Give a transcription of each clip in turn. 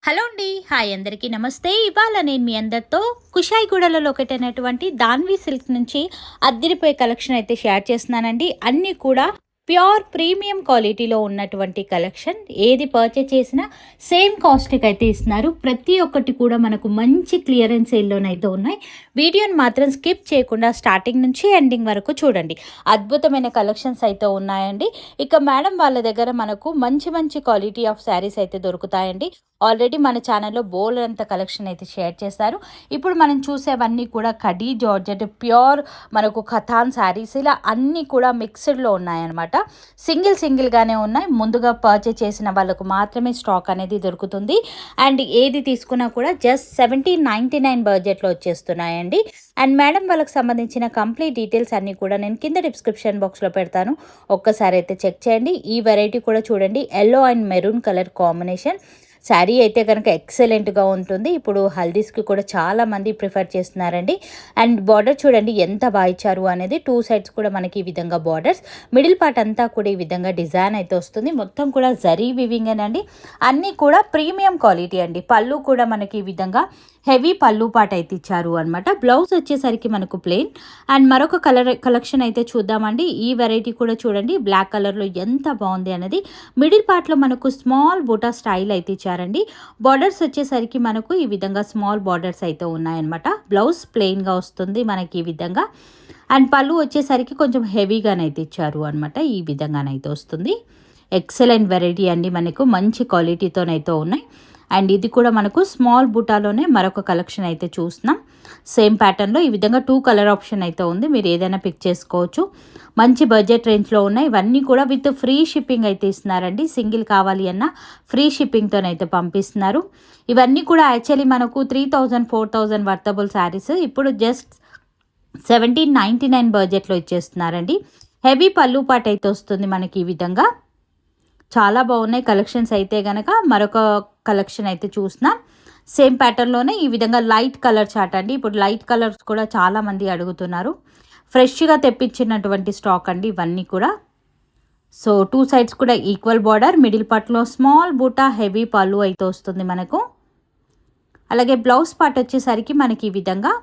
Hello అండి. Hi అందరికీ నమస్తే. ఇవాళ నేను మీ అందరితో కుషాయిగూడలో ఒకటైనటువంటి దాన్వి సిల్క్ నుంచి అద్దిరిపోయే కలెక్షన్ అయితే షేర్ చేస్తున్నానండి. అన్నీ కూడా ప్యూర్ ప్రీమియం క్వాలిటీలో ఉన్నటువంటి కలెక్షన్. ఏది పర్చేస్ చేసినా సేమ్ కాస్ట్కి అయితే ఇస్తున్నారు. ప్రతి ఒక్కటి కూడా మనకు మంచి క్లియరెన్స్ సేల్లోనైతే ఉన్నాయి. వీడియోని మాత్రం స్కిప్ చేయకుండా స్టార్టింగ్ నుంచి ఎండింగ్ వరకు చూడండి. అద్భుతమైన కలెక్షన్స్ అయితే ఉన్నాయండి. ఇక మేడం వాళ్ళ దగ్గర మనకు మంచి మంచి క్వాలిటీ ఆఫ్ శారీస్ అయితే దొరుకుతాయండి. ఆల్రెడీ మన ఛానల్లో బోల్డంత కలెక్షన్ అయితే షేర్ చేస్తారు. ఇప్పుడు మనం చూసేవన్నీ కూడా కడీ జార్జెట్ ప్యూర్ మనకు ఖతాన్ శారీస్ ఇలా అన్నీ కూడా మిక్స్డ్లో ఉన్నాయన్నమాట. సింగిల్గానే ఉన్నాయి. ముందుగా పర్చేస్ చేసిన వాళ్ళకు మాత్రమే స్టాక్ అనేది దొరుకుతుంది. అండ్ ఏది తీసుకున్నా కూడా జస్ట్ 1799 బడ్జెట్లో వచ్చేస్తున్నాయండి. అండ్ మేడం వాళ్ళకి సంబంధించిన కంప్లీట్ డీటెయిల్స్ అన్నీ కూడా నేను కింద డిస్క్రిప్షన్ బాక్స్లో పెడతాను. ఒక్కసారి అయితే చెక్ చేయండి. ఈ వెరైటీ కూడా చూడండి, yellow and maroon colour combination sari అయితే కనుక ఎక్సలెంట్గా ఉంటుంది. ఇప్పుడు హల్దీస్కి కూడా చాలామంది ప్రిఫర్ చేస్తున్నారండి. అండ్ బార్డర్ చూడండి ఎంత బాగా ఇచ్చారు అనేది. టూ సైడ్స్ కూడా మనకి ఈ విధంగా బార్డర్స్, మిడిల్ పార్ట్ అంతా కూడా ఈ విధంగా డిజైన్ అయితే వస్తుంది. మొత్తం కూడా జరీ వివింగ్ అండి. అన్నీ కూడా ప్రీమియం క్వాలిటీ అండి. పళ్ళు కూడా మనకి ఈ విధంగా హెవీ పళ్ళు పాట అయితే ఇచ్చారు అనమాట. బ్లౌజ్ వచ్చేసరికి మనకు ప్లెయిన్. అండ్ మరొక కలెక్షన్ అయితే చూద్దామండి. ఈ వెరైటీ కూడా చూడండి బ్లాక్ కలర్లో ఎంత బాగుంది అనేది. మిడిల్ పార్ట్లో మనకు స్మాల్ బూటా స్టైల్ అయితే ఇచ్చారండి. బార్డర్స్ వచ్చేసరికి మనకు ఈ విధంగా స్మాల్ బార్డర్స్ అయితే ఉన్నాయన్నమాట. బ్లౌజ్ ప్లెయిన్గా వస్తుంది మనకి ఈ విధంగా. అండ్ పళ్ళు వచ్చేసరికి కొంచెం హెవీగానైతే ఇచ్చారు అనమాట. ఈ విధంగానైతే వస్తుంది. ఎక్సలెంట్ వెరైటీ అండి. మనకు మంచి క్వాలిటీతోనైతే ఉన్నాయి. అండ్ ఇది కూడా మనకు స్మాల్ బూటాలోనే మరొక కలెక్షన్ అయితే చూస్తున్నాం. సేమ్ ప్యాటర్న్లో ఈ విధంగా 2 కలర్ ఆప్షన్ అయితే ఉంది. మీరు ఏదైనా పిక్ చేసుకోవచ్చు. మంచి బడ్జెట్ రేంజ్లో ఉన్నాయి. ఇవన్నీ కూడా విత్ ఫ్రీ షిప్పింగ్ అయితే ఇస్తున్నారండి. సింగిల్ కావాలి అన్న ఫ్రీ షిప్పింగ్తోనైతే పంపిస్తున్నారు. ఇవన్నీ కూడా యాక్చువల్లీ మనకు 3000 4000 వర్తబుల్ శారీస్ ఇప్పుడు జస్ట్ 1799 బడ్జెట్లో ఇచ్చేస్తున్నారండి. హెవీ పళ్ళు పాట అయితే వస్తుంది మనకి ఈ విధంగా. చాలా బాగున్నాయి కలెక్షన్స్ అయితే కనుక. మరొక కలెక్షన్ అయితే చూస్తున్నాం. సేమ్ ప్యాటర్న్లోనే ఈ విధంగా లైట్ కలర్ చాట్ అండి. ఇప్పుడు లైట్ కలర్స్ కూడా చాలామంది అడుగుతున్నారు. ఫ్రెష్గా తెప్పించినటువంటి స్టాక్ అండి ఇవన్నీ కూడా. సో 2 సైడ్స్ కూడా ఈక్వల్ బార్డర్, మిడిల్ పార్ట్లో స్మాల్ బూటా హెవీ పళ్ళు అయితే వస్తుంది మనకు. అలాగే బ్లౌజ్ పార్ట్ వచ్చేసరికి మనకి ఈ విధంగా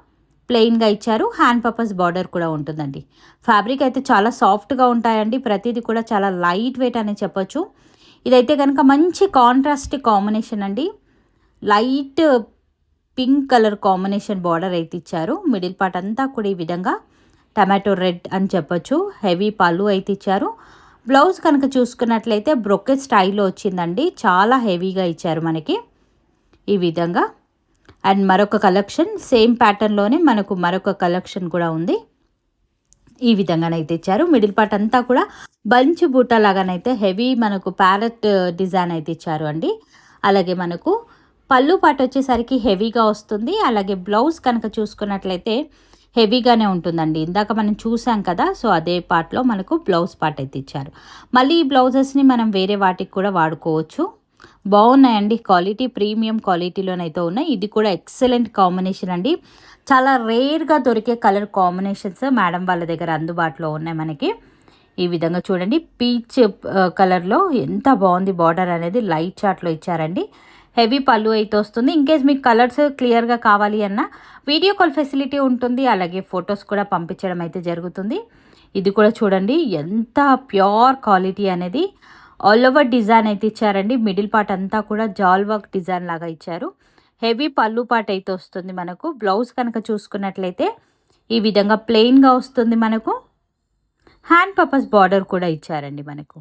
ప్లెయిన్గా ఇచ్చారు. హ్యాండ్ పర్పస్ బార్డర్ కూడా ఉంటుందండి. ఫ్యాబ్రిక్ అయితే చాలా సాఫ్ట్గా ఉంటాయండి. ప్రతిదీ కూడా చాలా లైట్ వెయిట్ అని చెప్పొచ్చు. ఇదైతే కనుక మంచి కాంట్రాస్ట్ కాంబినేషన్ అండి. Light pink colour combination border అయితే ఇచ్చారు. మిడిల్ పార్ట్ అంతా కూడా ఈ విధంగా టమాటో రెడ్ అని చెప్పొచ్చు. హెవీ పళ్ళు అయితే ఇచ్చారు. బ్లౌజ్ కనుక చూసుకున్నట్లయితే బ్రొకెట్ స్టైల్లో వచ్చిందండి. చాలా హెవీగా ఇచ్చారు మనకి ఈ విధంగా. అండ్ మరొక కలెక్షన్ సేమ్ ప్యాటర్న్లోనే మనకు మరొక కలెక్షన్ కూడా ఉంది. ఈ విధంగానైతే ఇచ్చారు. మిడిల్ పార్ట్ అంతా కూడా బంచ్ బూటా లాగానైతే హెవీ మనకు ప్యారెట్ డిజైన్ అయితే ఇచ్చారు అండి. అలాగే మనకు పళ్ళు పార్ట్ వచ్చేసరికి హెవీగా వస్తుంది. అలాగే బ్లౌజ్ కనుక చూసుకున్నట్లయితే హెవీగానే ఉంటుందండి. ఇందాక మనం చూసాం కదా, సో అదే పార్ట్లో మనకు బ్లౌజ్ పార్ట్ అయితే ఇచ్చారు. మళ్ళీ ఈ బ్లౌజెస్ని మనం వేరే వాటికి కూడా వాడుకోవచ్చు. బాగున్నాయండి. క్వాలిటీ ప్రీమియం క్వాలిటీలోనైతే ఉన్నాయి. ఇది కూడా ఎక్సలెంట్ కాంబినేషన్ అండి. చాలా రేర్గా దొరికే కలర్ కాంబినేషన్స్ మేడం వాళ్ళ దగ్గర అందుబాటులో ఉన్నాయి మనకి. ఈ విధంగా చూడండి పీచ్ కలర్లో ఎంత బాగుంది బార్డర్ అనేది. లైట్ చార్ట్లో ఇచ్చారండి. హెవీ పళ్ళు అయితే వస్తుంది. ఇన్కేస్ మీకు కలర్స్ క్లియర్గా కావాలి అన్న వీడియో కాల్ ఫెసిలిటీ ఉంటుంది. అలాగే ఫొటోస్ కూడా పంపించడం అయితే జరుగుతుంది. ఇది కూడా చూడండి ఎంత ప్యూర్ క్వాలిటీ అనేది. ఆల్ ఓవర్ డిజైన్ అయితే ఇచ్చారండి. మిడిల్ పార్ట్ అంతా కూడా జాల్ వర్క్ డిజైన్ లాగా ఇచ్చారు. హెవీ పళ్ళు పార్ట్ అయితే వస్తుంది మనకు. బ్లౌజ్ కనుక చూసుకున్నట్లయితే ఈ విధంగా ప్లెయిన్గా వస్తుంది మనకు. హ్యాండ్ పర్పస్ బార్డర్ కూడా ఇచ్చారండి మనకు.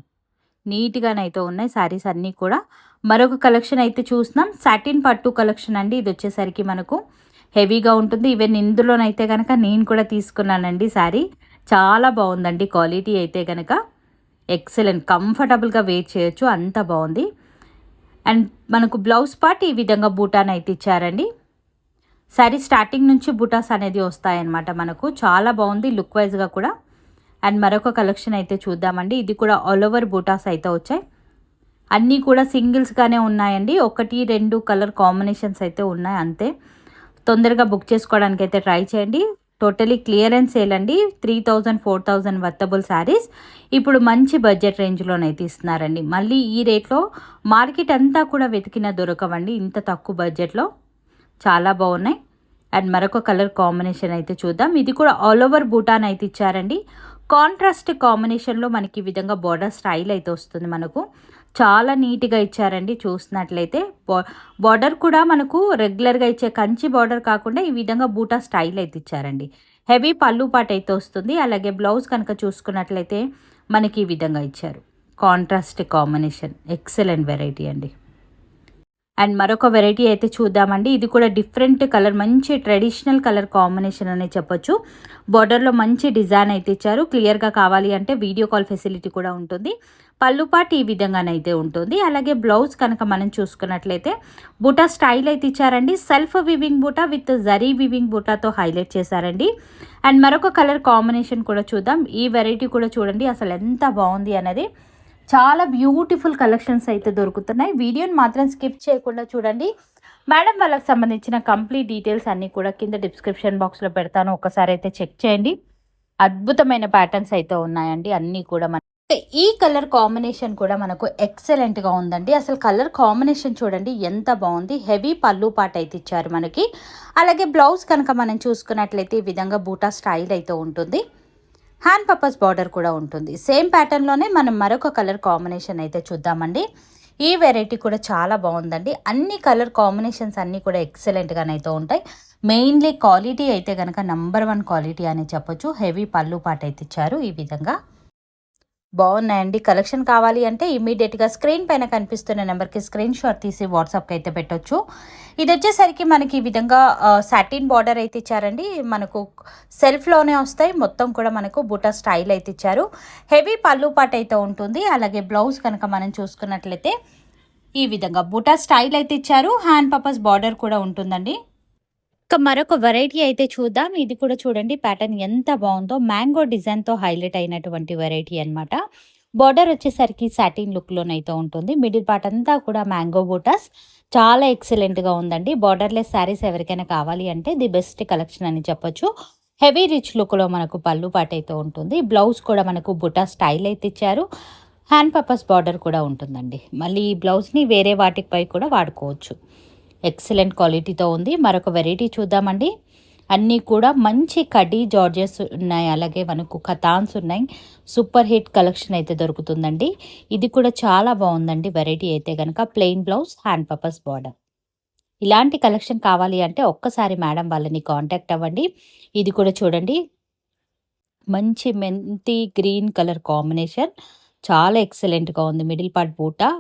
నీట్గానైతే ఉన్నాయి శారీస్ అన్నీ కూడా. మరొక కలెక్షన్ అయితే చూస్తున్నాం. సాటిన్ పట్టు కలెక్షన్ అండి. ఇది వచ్చేసరికి మనకు హెవీగా ఉంటుంది. ఈవెన్ ఇందులోనైతే కనుక నేను కూడా తీసుకున్నానండి శారీ. చాలా బాగుందండి క్వాలిటీ అయితే కనుక. ఎక్సలెంట్, కంఫర్టబుల్గా వేర్ చేయొచ్చు, అంత బాగుంది. అండ్ మనకు బ్లౌజ్ పార్ట్ ఈ విధంగా బూటాన్ అయితే ఇచ్చారండి. శారీ స్టార్టింగ్ నుంచి బూటాస్ అనేది వస్తాయన్నమాట మనకు. చాలా బాగుంది లుక్ వైజ్గా కూడా. అండ్ మరొక కలెక్షన్ అయితే చూద్దామండి. ఇది కూడా ఆల్ ఓవర్ బూటాస్ అయితే వచ్చాయి. అన్నీ కూడా సింగిల్స్గానే ఉన్నాయండి. 1 2 కలర్ కాంబినేషన్స్ అయితే ఉన్నాయి అంతే. తొందరగా బుక్ చేసుకోవడానికి అయితే ట్రై చేయండి. టోటలీ క్లియరెన్స్ సేల్ అండి. 3000 4000 వర్తబుల్ శారీస్ ఇప్పుడు మంచి బడ్జెట్ రేంజ్లోనైతే ఇస్తున్నారండి. మళ్ళీ ఈ రేట్లో మార్కెట్ అంతా కూడా వెతికిన దొరకవండి ఇంత తక్కువ బడ్జెట్లో. చాలా బాగున్నాయి. అండ్ మరొక కలర్ కాంబినేషన్ అయితే చూద్దాం. ఇది కూడా ఆల్ ఓవర్ బూటాన్ అయితే ఇచ్చారండి. కాంట్రాస్ట్ కాంబినేషన్లో మనకి ఈ విధంగా బార్డర్ స్టైల్ అయితే వస్తుంది. మనకు చాలా నీట్గా ఇచ్చారండి. చూసినట్లయితే బార్డర్ కూడా మనకు రెగ్యులర్గా ఇచ్చే కంచి బార్డర్ కాకుండా ఈ విధంగా బూటా స్టైల్ అయితే ఇచ్చారండి. హెవీ పళ్ళు పాట అయితే వస్తుంది. అలాగే బ్లౌజ్ కనుక చూసుకున్నట్లయితే మనకి ఈ విధంగా ఇచ్చారు. కాంట్రాస్ట్ కాంబినేషన్ ఎక్సలెంట్ వెరైటీ అండి. అండ్ మరొక వెరైటీ అయితే చూద్దామండి. ఇది కూడా డిఫరెంట్ కలర్, మంచి ట్రెడిషనల్ కలర్ కాంబినేషన్ అనే చెప్పొచ్చు. బార్డర్లో మంచి డిజైన్ అయితే ఇచ్చారు. క్లియర్గా కావాలి అంటే వీడియో కాల్ ఫెసిలిటీ కూడా ఉంటుంది. పళ్ళు పాటు ఈ విధంగానైతే ఉంటుంది. అలాగే బ్లౌజ్ కనుక మనం చూసుకున్నట్లయితే బూటా స్టైల్ అయితే ఇచ్చారండి. సెల్ఫ్ వివింగ్ బూటా విత్ జరీ వివింగ్ బూటాతో హైలైట్ చేశారండి. అండ్ మరొక కలర్ కాంబినేషన్ కూడా చూద్దాం. ఈ వెరైటీ కూడా చూడండి అసలు ఎంత బాగుంది అనేది. చాలా బ్యూటిఫుల్ కలెక్షన్స్ అయితే దొరుకుతున్నాయి. వీడియోని మాత్రం స్కిప్ చేయకుండా చూడండి. మేడం వాళ్ళకి సంబంధించిన కంప్లీట్ డీటెయిల్స్ అన్నీ కూడా కింద డిస్క్రిప్షన్ బాక్స్లో పెడతాను. ఒకసారి అయితే చెక్ చేయండి. అద్భుతమైన ప్యాటర్న్స్ అయితే ఉన్నాయండి అన్నీ కూడా. ఈ కలర్ కాంబినేషన్ కూడా మనకు ఎక్సలెంట్గా ఉందండి. అసలు కలర్ కాంబినేషన్ చూడండి ఎంత బాగుంది. హెవీ పళ్ళు పాట అయితే ఇచ్చారు మనకి. అలాగే బ్లౌజ్ కనుక మనం చూసుకున్నట్లయితే ఈ విధంగా బూటా స్టైల్ అయితే ఉంటుంది. హ్యాండ్ పర్పస్ బార్డర్ కూడా ఉంటుంది. సేమ్ ప్యాటర్న్లోనే మనం మరొక కలర్ కాంబినేషన్ అయితే చూద్దామండి. ఈ వెరైటీ కూడా చాలా బాగుందండి. అన్ని కలర్ కాంబినేషన్స్ అన్నీ కూడా ఎక్సలెంట్గానైతే ఉంటాయి. మెయిన్లీ క్వాలిటీ అయితే కనుక నంబర్ 1 క్వాలిటీ అని చెప్పొచ్చు. హెవీ పళ్ళు పాట అయితే ఇచ్చారు. ఈ విధంగా బాగున్నాయండి. కలెక్షన్ కావాలి అంటే ఇమీడియట్గా స్క్రీన్ పైన కనిపిస్తున్న నెంబర్కి స్క్రీన్ షాట్ తీసి వాట్సాప్కి అయితే పెట్టొచ్చు. ఇది వచ్చేసరికి మనకి ఈ విధంగా సాటిన్ బార్డర్ అయితే ఇచ్చారండి. మనకు సెల్ఫ్లోనే వస్తాయి. మొత్తం కూడా మనకు బుటా స్టైల్ అయితే ఇచ్చారు. హెవీ పళ్ళు పాట అయితే ఉంటుంది. అలాగే బ్లౌజ్ కనుక మనం చూసుకున్నట్లయితే ఈ విధంగా బుటా స్టైల్ అయితే ఇచ్చారు. హ్యాండ్ పర్పస్ బార్డర్ కూడా ఉంటుందండి. ఇక మరొక వెరైటీ అయితే చూద్దాం. ఇది కూడా చూడండి ప్యాటర్న్ ఎంత బాగుందో. మ్యాంగో డిజైన్తో హైలైట్ అయినటువంటి వెరైటీ అనమాట. బార్డర్ వచ్చేసరికి సాటిన్ లుక్లోనైతే ఉంటుంది. మిడిల్ పార్ట్ అంతా కూడా మ్యాంగో బూటాస్ చాలా ఎక్సలెంట్గా ఉందండి. బార్డర్లెస్ శారీస్ ఎవరికైనా కావాలి అంటే ది బెస్ట్ కలెక్షన్ అని చెప్పొచ్చు. హెవీ రిచ్ లుక్లో మనకు పళ్ళు పాట అయితే ఉంటుంది. బ్లౌజ్ కూడా మనకు బుటా స్టైల్ అయితే ఇచ్చారు. హ్యాండ్ పర్పస్ బార్డర్ కూడా ఉంటుందండి. మళ్ళీ ఈ బ్లౌజ్ని వేరే వాటిపై కూడా వాడుకోవచ్చు. ఎక్సలెంట్ క్వాలిటీతో ఉంది. మరొక వెరైటీ చూద్దామండి. అన్నీ కూడా మంచి కడీ జార్జెస్ ఉన్నాయి. అలాగే మనకు కతాన్స్ ఉన్నాయి. సూపర్ హిట్ కలెక్షన్ అయితే దొరుకుతుందండి. ఇది కూడా చాలా బాగుందండి. వెరైటీ అయితే కనుక plain blouse, hand purpose border. ఇలాంటి కలెక్షన్ కావాలి అంటే ఒక్కసారి మేడం వాళ్ళని కాంటాక్ట్ అవ్వండి. ఇది కూడా చూడండి మంచి మెంతి గ్రీన్ కలర్ కాంబినేషన్ చాలా ఎక్సలెంట్గా ఉంది. మిడిల్ పార్ట్ బూటా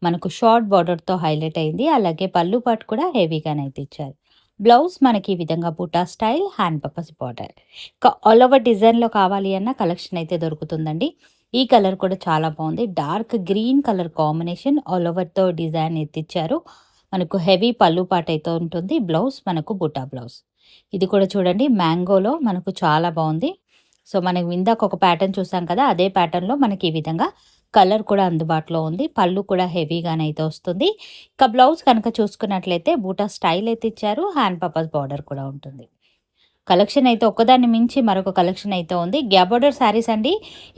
మనకు షార్ట్ బార్డర్తో హైలైట్ అయింది. అలాగే పళ్ళు పాటు కూడా హెవీగానైతే ఇచ్చారు. బ్లౌజ్ మనకి ఈ విధంగా బూటా స్టైల్, హ్యాండ్ పర్పస్ బార్డర్. ఇంకా ఆల్ ఓవర్ డిజైన్లో కావాలి అన్న కలెక్షన్ అయితే దొరుకుతుందండి. ఈ కలర్ కూడా చాలా బాగుంది. Dark green colour combination all ఓవర్తో డిజైన్ అయితే ఇచ్చారు. మనకు హెవీ పళ్ళు పాట అయితే ఉంటుంది. బ్లౌజ్ మనకు బూటా బ్లౌజ్. ఇది కూడా చూడండి మ్యాంగోలో మనకు చాలా బాగుంది. సో మనం ఇందాక ఒక ప్యాటర్న్ చూసాం కదా, అదే ప్యాటర్న్లో మనకి ఈ విధంగా కలర్ కూడా అందుబాటులో ఉంది. పళ్ళు కూడా హెవీగానైతే వస్తుంది. ఇక బ్లౌజ్ కనుక చూసుకున్నట్లయితే బూటా స్టైల్ అయితే ఇచ్చారు. హ్యాండ్ పర్పస్ బార్డర్ కూడా ఉంటుంది. కలెక్షన్ అయితే ఒక్కదాన్ని మించి మరొక కలెక్షన్ అయితే ఉంది. గ్యాబోర్డర్ శారీస్ అండి.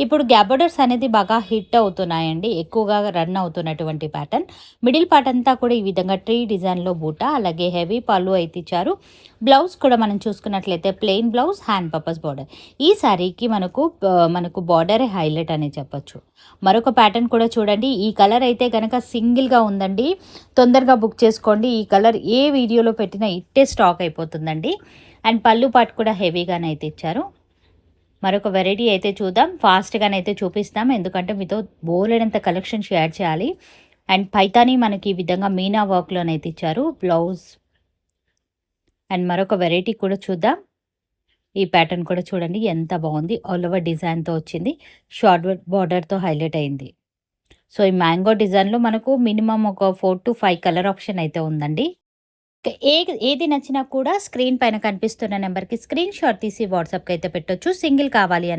ఇప్పుడు గ్యాబోర్డర్స్ అనేది బాగా హిట్ అవుతున్నాయండి. ఎక్కువగా రన్ అవుతున్నటువంటి ప్యాటర్న్. మిడిల్ పార్ట్ అంతా కూడా ఈ విధంగా ట్రీ డిజైన్లో బూటా, అలాగే హెవీ పళ్ళు అయితే ఇచ్చారు. బ్లౌజ్ కూడా మనం చూసుకున్నట్లయితే plain blouse, hand purpose border. ఈ శారీకి మనకు బార్డరే హైలైట్ అని చెప్పొచ్చు. మరొక ప్యాటర్న్ కూడా చూడండి. ఈ కలర్ అయితే కనుక సింగిల్గా ఉందండి. తొందరగా బుక్ చేసుకోండి. ఈ కలర్ ఏ వీడియోలో పెట్టినా ఇట్టే స్టాక్ అయిపోతుందండి. అండ్ పళ్ళు పాటు కూడా హెవీగానైతే ఇచ్చారు. మరొక వెరైటీ అయితే చూద్దాం. ఫాస్ట్గానైతే చూపిస్తాం, ఎందుకంటే మీతో బోలెడంత కలెక్షన్ షేర్ చేయాలి. అండ్ పైతాని మనకి ఈ విధంగా మీనా వర్క్లోనైతే ఇచ్చారు. బ్లౌజ్ అండ్ మరొక వెరైటీ కూడా చూద్దాం. ఈ ప్యాటర్న్ కూడా చూడండి ఎంత బాగుంది. ఆల్ ఓవర్ డిజైన్తో వచ్చింది. షార్ట్ బార్డర్తో హైలైట్ అయింది. సో ఈ మ్యాంగో డిజైన్లో మనకు మినిమం ఒక 4 to 5 కలర్ ఆప్షన్ అయితే ఉందండి. ఏది నచ్చినా కూడా స్క్రీన్ పైన కనిపిస్తున్న నెంబర్కి స్క్రీన్ షాట్ తీసి వాట్సాప్కి అయితే పెట్టొచ్చు. సింగిల్ కావాలి అని